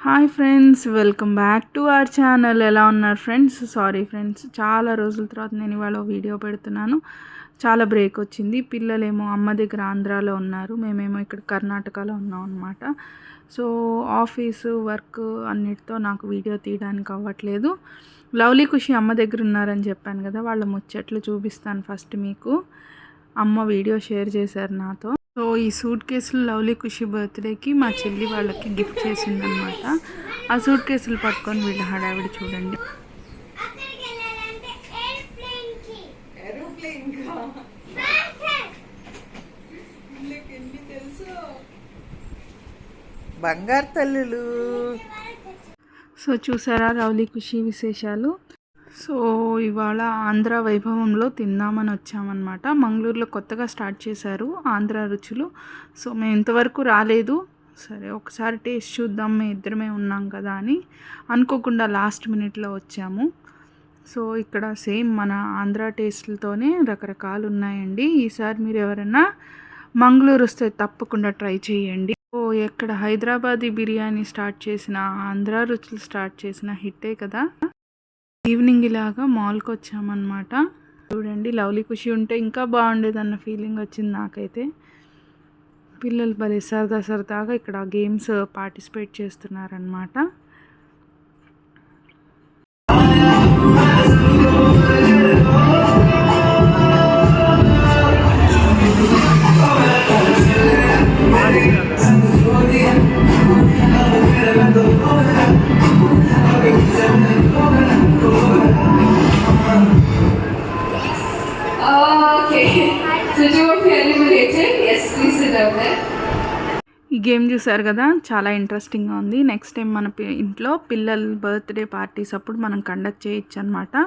Hi friends, welcome back to our channel. ఎలా ఉన్నారు friends? Sorry friends, చాలా రోజుల తర్వాత నేను ఇవాళ వీడియో పెడుతున్నాను. చాలా బ్రేక్ వచ్చింది. పిల్లలేమో అమ్మ దగ్గర ఆంధ్రాలో ఉన్నారు, మేమేమో ఇక్కడ కర్ణాటకలో ఉన్నాం అనమాట. సో ఆఫీసు వర్క్ అన్నిటితో నాకు వీడియో తీయడానికి అవ్వట్లేదు. లవ్లీ ఖుషి అమ్మ దగ్గర ఉన్నారని చెప్పాను కదా, వాళ్ళ ముచ్చట్లు చూపిస్తాను ఫస్ట్ మీకు. అమ్మ వీడియో షేర్ చేశారు నాతో. సో ఈ సూట్ కేసులు లవ్లీ ఖుషి బర్త్డేకి మా చెల్లి వాళ్ళకి గిఫ్ట్ చేసిందనమాట. ఆ సూట్ కేసులు పట్టుకొని వీళ్ళ హడావిడి చూడండి. బంగారు తల్లులు. సో చూసారా లవ్లీ ఖుషి విశేషాలు. సో ఇవాళ ఆంధ్ర వైభవంలో తిందామని వచ్చామన్నమాట. మంగళూరులో కొత్తగా స్టార్ట్ చేశారు ఆంధ్ర రుచులు. సో మేము ఇంతవరకు రాలేదు, సరే ఒకసారి టేస్ట్ చూద్దాం, మేము ఇద్దరమే ఉన్నాం కదా అని అనుకోకుండా లాస్ట్ మినిట్లో వచ్చాము. సో ఇక్కడ సేమ్ మన ఆంధ్ర టేస్ట్లతోనే రకరకాలు ఉన్నాయండి. ఈసారి మీరు ఎవరైనా మంగళూరు వస్తే తప్పకుండా ట్రై చేయండి. ఓ ఎక్కడ హైదరాబాదీ బిర్యానీ స్టార్ట్ చేసిన, ఆంధ్ర రుచులు స్టార్ట్ చేసిన హిట్టే కదా. ఈవినింగ్ ఇలాగా మాల్కి వచ్చామన్నమాట. చూడండి లవ్లీ ఖుషి ఉంటే ఇంకా బాగుండేదన్న ఫీలింగ్ వచ్చింది నాకైతే. పిల్లలు భలే సరదాగా ఇక్కడ గేమ్స్ పార్టిసిపేట్ చేస్తున్నారనమాట. ఈ గేమ్ చూసారు కదా, చాలా ఇంట్రెస్టింగ్గా ఉంది. నెక్స్ట్ టైం మన ఇంట్లో పిల్లల బర్త్డే పార్టీస్ అప్పుడు మనం కండక్ట్ చేయొచ్చు అనమాట.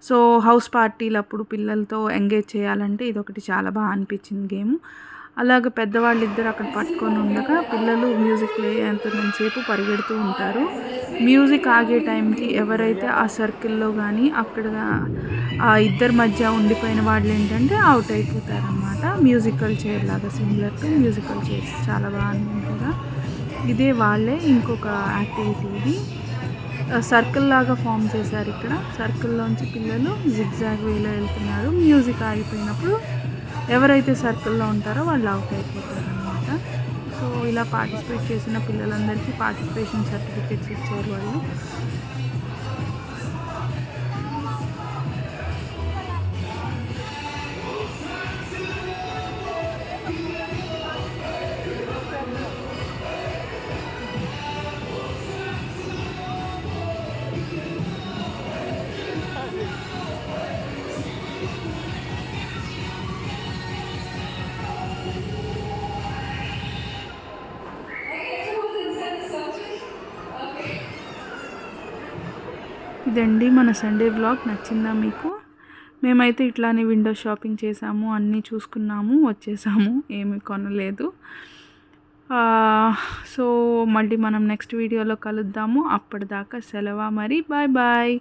సో హౌస్ పార్టీలు అప్పుడు పిల్లలతో ఎంగేజ్ చేయాలంటే ఇదొకటి చాలా బాగా అనిపించింది గేమ్. అలాగే పెద్దవాళ్ళు ఇద్దరు అక్కడ పట్టుకొని ఉండగా పిల్లలు మ్యూజిక్ ప్లే అయ్యేంతసేపు పరిగెడుతూ ఉంటారు. మ్యూజిక్ ఆగే టైంకి ఎవరైతే ఆ సర్కిల్లో కానీ అక్కడ ఆ ఇద్దరి మధ్య ఉండిపోయిన వాళ్ళు ఏంటంటే అవుట్ అయిపోతారు అనమాట. మ్యూజికల్ చైర్ లాగా, సిమిలర్ టు మ్యూజికల్ చైర్స్, చాలా బాగుంది కదా. ఇదే వాళ్ళే ఇంకొక యాక్టివిటీ. ఇది సర్కిల్ లాగా ఫామ్ చేశారు. ఇక్కడ సర్కిల్లోంచి పిల్లలు జిగ్జాగ్ వేలో వెళ్తున్నారు. మ్యూజిక్ ఆగిపోయినప్పుడు ఎవరైతే సర్కిల్లో ఉంటారో వాళ్ళు అవుట్ అయిపోతారు అనమాట. సో ఇలా పార్టిసిపేట్ చేసిన పిల్లలందరికీ పార్టిసిపేషన్ సర్టిఫికెట్స్ ఇచ్చారు వాళ్ళు. ఇదండి మన సండే వ్లాగ్. నచ్చిందా మీకు? మేమైతే ఇట్లానే విండో షాపింగ్ చేసాము, అన్నీ చూసుకున్నాము, వచ్చేసాము, ఏమీ కొనలేదు. సో మళ్ళీ మనం నెక్స్ట్ వీడియోలో కలుద్దాము. అప్పటిదాకా సెలవు మరి. Bye bye.